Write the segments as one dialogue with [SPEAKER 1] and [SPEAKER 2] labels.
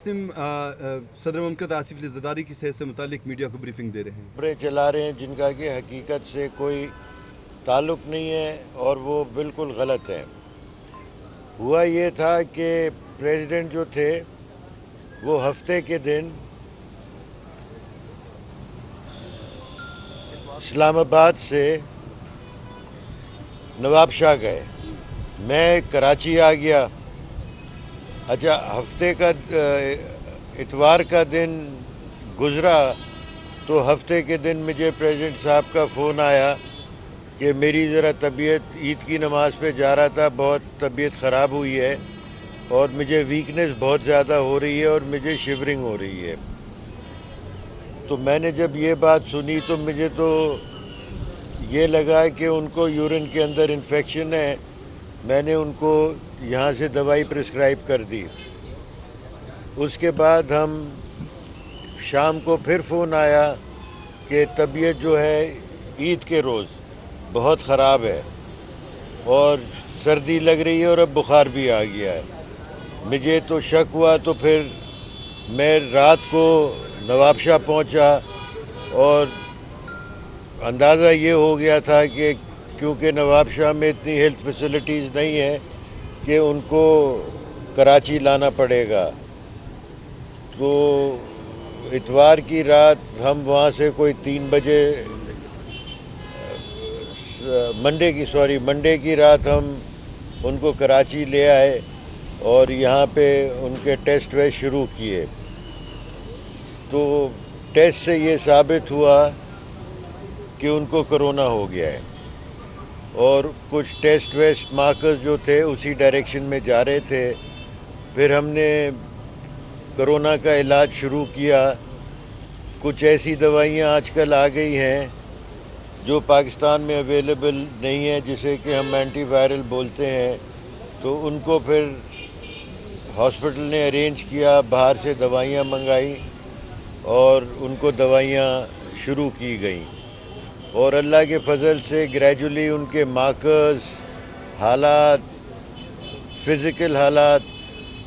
[SPEAKER 1] صدر مملکت آصف علی زرداری کی صحت سے متعلق میڈیا کو بریفنگ دے رہے ہیں.
[SPEAKER 2] خبریں چلا رہے ہیں جن کا کہ حقیقت سے کوئی تعلق نہیں ہے اور وہ بالکل غلط ہے. ہوا یہ تھا کہ پریزیڈنٹ جو تھے وہ ہفتے کے دن اسلام آباد سے نواب شاہ گئے. میں کراچی آ گیا. اچھا ہفتے کا اتوار کا دن گزرا تو ہفتے کے دن مجھے پریزیڈنٹ صاحب کا فون آیا کہ میری ذرا طبیعت عید کی نماز پہ جا رہا تھا، بہت طبیعت خراب ہوئی ہے اور مجھے ویکنس بہت زیادہ ہو رہی ہے اور مجھے شیورنگ ہو رہی ہے. تو میں نے جب یہ بات سنی تو مجھے تو یہ لگا کہ ان کو یورین کے اندر انفیکشن ہے. میں نے ان کو یہاں سے دوائی پرسکرائب کر دی. اس کے بعد ہم شام کو پھر فون آیا کہ طبیعت جو ہے عید کے روز بہت خراب ہے اور سردی لگ رہی ہے اور اب بخار بھی آ گیا ہے. مجھے تو شک ہوا تو پھر میں رات کو نواب شاہ پہنچا اور اندازہ یہ ہو گیا تھا کہ کیونکہ نواب شاہ میں اتنی ہیلتھ فیسلٹیز نہیں ہیں کہ ان کو کراچی لانا پڑے گا. تو اتوار کی رات ہم وہاں سے کوئی 3 بجے منڈے کی رات ہم ان کو کراچی لے آئے اور یہاں پہ ان کے ٹیسٹ ویسٹ شروع کیے. تو ٹیسٹ سے یہ ثابت ہوا کہ ان کو کرونا ہو گیا ہے اور کچھ ٹیسٹ ویسٹ مارکرز جو تھے اسی ڈائریکشن میں جا رہے تھے. پھر ہم نے کرونا کا علاج شروع کیا. کچھ ایسی دوائیاں آج کل آ گئی ہیں جو پاکستان میں اویلیبل نہیں ہیں جسے کہ ہم اینٹی وائرل بولتے ہیں. تو ان کو پھر ہاسپٹل نے ارینج کیا، باہر سے دوائیاں منگائی اور ان کو دوائیاں شروع کی گئیں. اور اللہ کے فضل سے گریجولی ان کے مارکرز، حالات، فزیکل حالات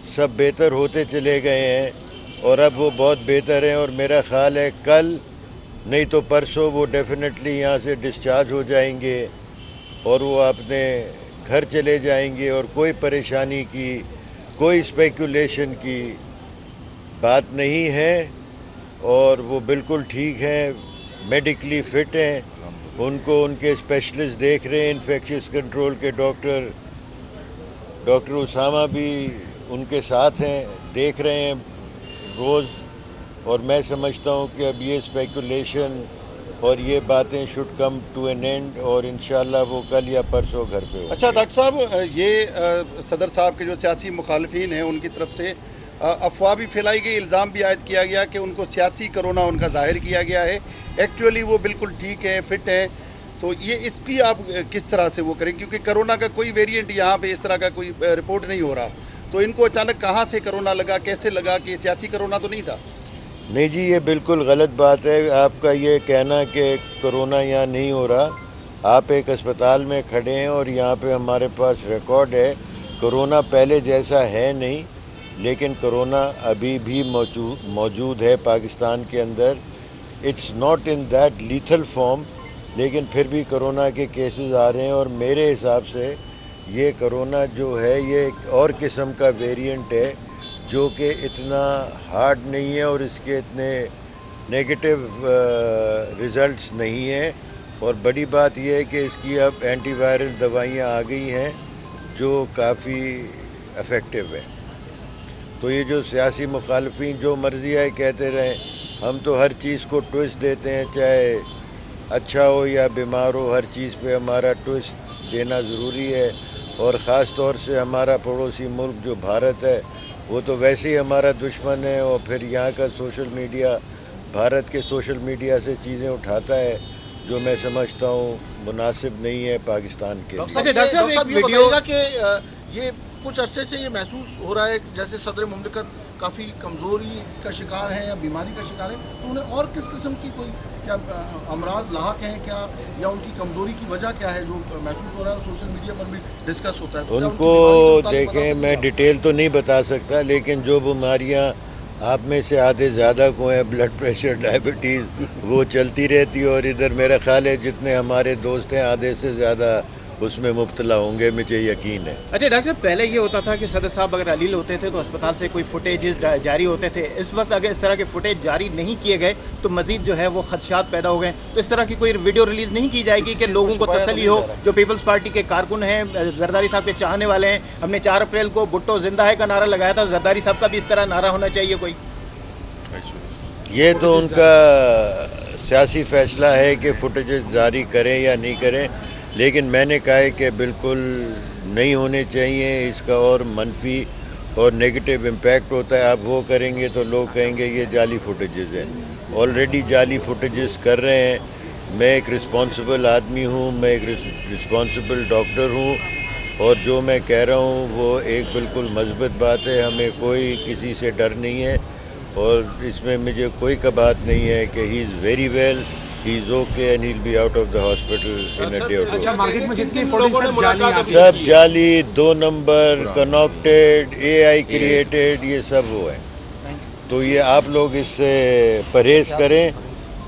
[SPEAKER 2] سب بہتر ہوتے چلے گئے ہیں اور اب وہ بہت بہتر ہیں. اور میرا خیال ہے کل نہیں تو پرسوں وہ ڈیفینیٹلی یہاں سے ڈسچارج ہو جائیں گے اور وہ اپنے گھر چلے جائیں گے اور کوئی پریشانی کی، کوئی اسپیکولیشن کی بات نہیں ہے اور وہ بالکل ٹھیک ہیں، میڈیکلی فٹ ہیں. ان کو ان کے اسپیشلسٹ دیکھ رہے ہیں، انفیکشس کنٹرول کے ڈاکٹر اسامہ بھی ان کے ساتھ ہیں، دیکھ رہے ہیں روز. اور میں سمجھتا ہوں کہ اب یہ اسپیکولیشن اور یہ باتیں should come to an end اور انشاءاللہ وہ کل یا پرسوں گھر پہ ہوں گے.
[SPEAKER 3] اچھا ڈاکٹر صاحب، یہ صدر صاحب کے جو سیاسی مخالفین ہیں ان کی طرف سے افواہ بھی پھیلائی گئی، الزام بھی عائد کیا گیا کہ ان کو سیاسی کرونا ان کا ظاہر کیا گیا ہے، ایکچولی وہ بالکل ٹھیک ہے، فٹ ہے. تو یہ اس کی آپ کس طرح سے وہ کریں، کیونکہ کرونا کا کوئی ویریئنٹ یہاں پہ اس طرح کا کوئی رپورٹ نہیں ہو رہا. تو ان کو اچانک کہاں سے کرونا لگا، کیسے لگا، کہ سیاسی کرونا تو نہیں تھا؟
[SPEAKER 2] نہیں جی، یہ بالکل غلط بات ہے آپ کا یہ کہنا کہ کرونا یہاں نہیں ہو رہا. آپ ایک اسپتال میں کھڑے ہیں اور یہاں پہ ہمارے پاس ریکارڈ ہے. کرونا پہلے جیسا ہے نہیں، لیکن کرونا ابھی بھی موجود ہے پاکستان کے اندر. It's not in that lethal form, لیکن پھر بھی کرونا کے کیسز آ رہے ہیں. اور میرے حساب سے یہ کرونا جو ہے یہ ایک اور قسم کا ویریئنٹ ہے جو کہ اتنا ہارڈ نہیں ہے اور اس کے اتنے نیگیٹو ریزلٹس نہیں ہیں. اور بڑی بات یہ ہے کہ اس کی اب اینٹی وائرل دوائیاں آ گئی ہیں جو کافی افیکٹو ہیں. تو یہ جو سیاسی مخالفین جو مرضی ہے کہتے رہیں، ہم تو ہر چیز کو ٹوئسٹ دیتے ہیں، چاہے اچھا ہو یا بیمار ہو، ہر چیز پہ ہمارا ٹوئسٹ دینا ضروری ہے. اور خاص طور سے ہمارا پڑوسی ملک جو بھارت ہے وہ تو ویسے ہی ہمارا دشمن ہے، اور پھر یہاں کا سوشل میڈیا، بھارت کے سوشل میڈیا سے چیزیں اٹھاتا ہے جو میں سمجھتا ہوں مناسب نہیں ہے پاکستان کے لیے.
[SPEAKER 4] ڈاکٹر صاحب یہ بتائیے گا کہ یہ کچھ عرصے سے یہ محسوس ہو رہا ہے جیسے صدر مملکت کافی کمزوری کا شکار ہیں یا بیماری کا شکار ہے، تو انہیں اور کس قسم کی کوئی کیا امراض لاحق ہیں کیا، یا ان کی کمزوری کی وجہ کیا ہے جو محسوس ہو رہا ہے سوشل میڈیا پر بھی ڈسکس ہوتا ہے؟
[SPEAKER 2] ان کو دیکھیں، میں ڈیٹیل تو نہیں بتا سکتا، لیکن جو بیماریاں آپ میں سے آدھے زیادہ کو ہیں بلڈ پریشر ڈائبٹیز وہ چلتی رہتی ہے، اور ادھر میرا خیال ہے جتنے ہمارے دوست ہیں آدھے سے زیادہ اس میں مبتلا ہوں گے، مجھے یقین ہے۔
[SPEAKER 5] اچھا ڈاکٹر صاحب، پہلے یہ ہوتا تھا کہ صدر صاحب اگر علیل ہوتے تھے تو اسپتال سے کوئی فوٹیجز جاری ہوتے تھے، اس وقت اگر اس طرح کے فوٹیج جاری نہیں کیے گئے تو مزید جو ہے وہ خدشات پیدا ہو گئے، تو اس طرح کی کوئی ویڈیو ریلیز نہیں کی جائے گی کہ لوگوں کو تسلی ہو؟ جو پیپلز پارٹی کے کارکن ہیں، زرداری صاحب کے چاہنے والے ہیں، ہم نے 4 اپریل کو بھٹو زندہ ہے کا نعرہ لگایا تھا، زرداری صاحب کا بھی اس طرح نعرہ ہونا چاہیے کوئی؟
[SPEAKER 2] یہ تو ان کا سیاسی فیصلہ ہے کہ فوٹیجز جاری کریں یا نہیں کریں، لیکن میں نے کہا ہے کہ بالکل نہیں ہونے چاہیے، اس کا اور منفی اور نیگیٹو امپیکٹ ہوتا ہے۔ آپ وہ کریں گے تو لوگ کہیں گے یہ جعلی فوٹیجز ہیں، آلریڈی جعلی فوٹیجز کر رہے ہیں۔ میں ایک رسپانسبل آدمی ہوں، میں ایک رسپانسبل ڈاکٹر ہوں، اور جو میں کہہ رہا ہوں وہ ایک بالکل مثبت بات ہے، ہمیں کوئی کسی سے ڈر نہیں ہے، اور اس میں مجھے کوئی کباہت نہیں ہے کہ he is very well, he is okay and he will be out of the hospital in a day اور
[SPEAKER 6] اچھا،
[SPEAKER 2] ٹو۔
[SPEAKER 6] مارکیٹ میں جتنی فوٹیج جعلی
[SPEAKER 2] سب جعلی، 2 نمبر، کناکٹیڈ، اے آئی کریٹڈ، یہ سب وہ ہے۔ تو یہ آپ لوگ اس سے پرہیز کریں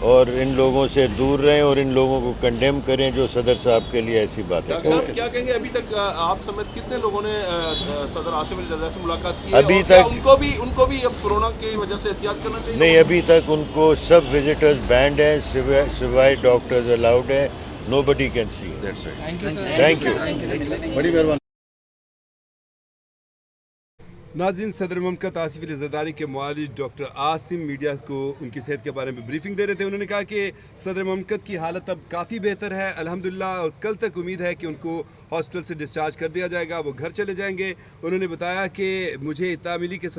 [SPEAKER 2] اور ان لوگوں سے دور رہیں، اور ان لوگوں کو کنڈیم کریں جو صدر صاحب کے لیے ایسی باتیں
[SPEAKER 7] ڈاکٹر
[SPEAKER 2] کریں۔
[SPEAKER 7] صاحب کیا کہیں گے، ابھی تک آپ سمیت کتنے لوگوں نے صدر آصف علی زرداری سے ملاقات کی ہے؟
[SPEAKER 2] ابھی
[SPEAKER 7] اور کیا
[SPEAKER 2] تک
[SPEAKER 7] ان کو بھی اب کورونا کی وجہ سے احتیاط کرنا چاہیے؟
[SPEAKER 2] نہیں، ابھی تک ان کو سب وزٹرز بینڈ ہیں، سوائے ڈاکٹرز الاؤڈ ہیں، نو بڈی کین سی۔ Thank you.
[SPEAKER 3] بڑی مہربانی۔
[SPEAKER 1] ناظرین، صدر مملکت آصف علی زرداری کے معالج ڈاکٹر عاصم میڈیا کو ان کی صحت کے بارے میں بریفنگ دے رہے تھے۔ انہوں نے کہا کہ صدر مملکت کی حالت اب کافی بہتر ہے الحمدللہ، اور کل تک امید ہے کہ ان کو ہاسپٹل سے ڈسچارج کر دیا جائے گا، وہ گھر چلے جائیں گے۔ انہوں نے بتایا کہ مجھے اطلاع ملی کہ